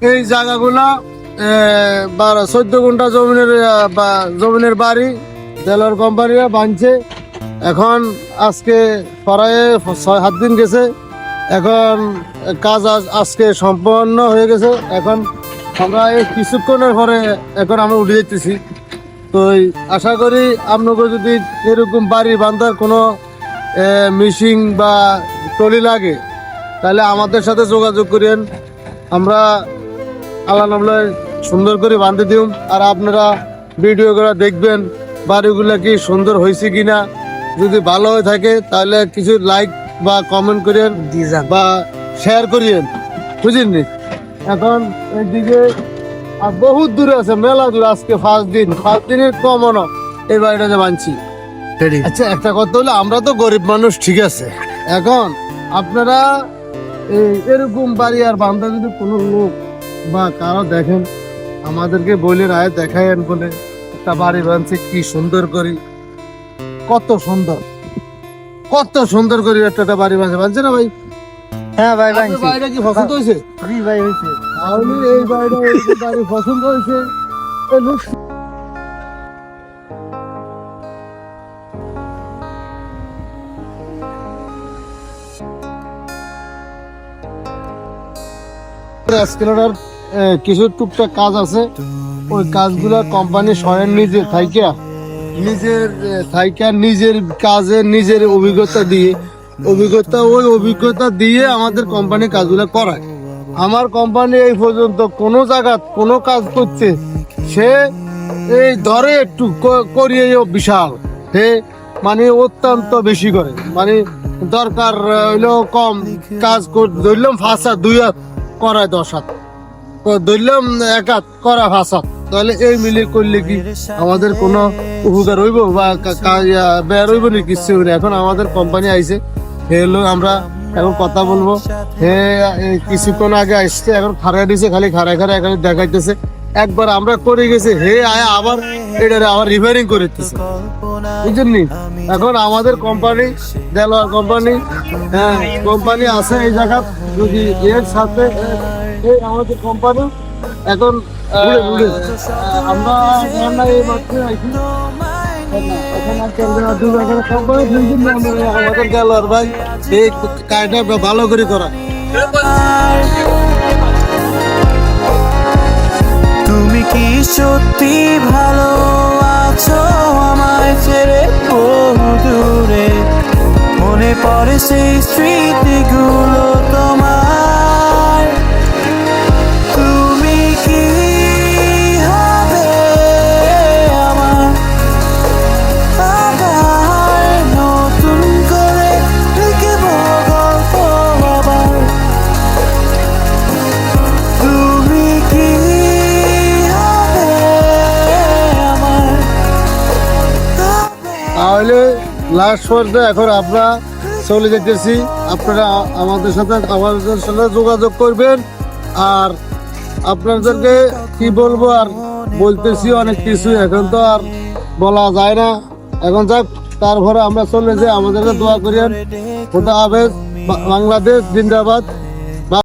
এই জায়গাগুলা 14 গুণ্টা জমিনের বাড়ি দেলোয়ার কোম্পানিরা বানছে। এখন আজকে প্রায় 6-7 দিন গেছে, এখন কাজ আজকে সম্পন্ন হয়ে গেছে। এখন আমরা এই কিছুক্ষণের পরে এখন আমরা উঠে যেতেছি। তো আশা করি আপনাকে যদি এরকম বাড়ি বান্ধার কোনো মেশিন বা টলি লাগে তাহলে আমাদের সাথে যোগাযোগ করেন, আমরা আল্লাহ নামলায় সুন্দর করে বাঁধে দিই। আর আপনারা ভিডিও করে দেখবেন বাড়িগুলো কি সুন্দর হয়েছে কিনা। যদি ভালো হয়ে থাকে তাহলে কিছু লাইক বা কমেন্ট করেন বা শেয়ার করিয়েন, বুঝলেন। এখন এইদিকে আর বহুত দূরে আছে, মেলা দূরে। আজকে 5 দিনের কমন এই বাড়িটাতে বানছি। আচ্ছা, একটা কথা হলো, আমরা তো গরিব মানুষ, ঠিক আছে। এখন আপনারা এরকম বাড়ি আর বান্ধা যদি কোনো লোক বা কারো দেখেন, আমাদেরকে বলে রায় দেখায়েন, বলে একটা বাড়ি বানছে কি সুন্দর করি, কত সুন্দর করে একটা বাড়ি বানছে না ভাই? হ্যাঁ ভাই, বাড়িটা কি পছন্দ হয়েছে? ভাই হয়েছে। তাহলে এই বাড়িটা বাড়ি পছন্দ হয়েছে। এসকেলেটর কিছু টুকটাক কাজ আছে, ওই কাজগুলা কোম্পানি স্বয়ং নিজে নিজের কাজে নিজের অভিজ্ঞতা দিয়ে আমাদের কোম্পানি কাজগুলো করায়। আমার কোম্পানি এই পর্যন্ত কোনো জায়গা কোনো কাজ করছে, সে এই ধরে একটু করিয়ে বিশাল, সে মানে অত্যন্ত বেশি করে, মানে দরকার হইলেও কম কাজ ধরলাম 5 হাত 2 হাত করায় 10 হাত, ধরলাম 1 হাত করা 5 হাত। তাহলে এই মিলে করলে কি আমাদের কোনো উপকার হইব বা বের হইব না? কিছু হইব না। এখন আমাদের কোম্পানি আইছে, হলো আমরা এখন কথা বলবো। কিছুক্ষণ আগে আসছে, এখন খাড়া দিছে, খালি খাড়া এখানে দেখাইতেছে। একবার আমরা করে গেছে, আবার এটা আবার রিপেয়ারিং করে দিতেছে, বুঝলেন। এখন আমাদের কোম্পানি দেলোয়ার কোম্পানি আছে এই জায়গা, যদি এর সাথে আমাদের কোম্পানি এখন আমরা এই মাত্র আমাদের দেলোয়ার ভাই এই কাজটা ভালো করে করা। তুমি কি সত্যি ভালো আছো আমায় ছেড়ে বহু দূরে? মনে পড়ে সেই স্মৃতিগুলো তোমার। তুমি কি হবে আমার আবার নতুন করে লিখব গল্প আবার? তুমি কি হবে আমার? তাহলে লাস্ট পর্যায়ে এখন আমরা চলে যেতেছি। আপনারা আমাদের সাথে যোগাযোগ করবেন। আর আপনাদেরকে কি বলবো, আর বলতেছি অনেক কিছু, এখন তো আর বলা যায় না। এখন যাক, তারপরে আমরা চলে যাই। আমাদেরকে দোয়া করিয়েন। খোদা হাফেজ। বাংলাদেশ জিন্দাবাদ।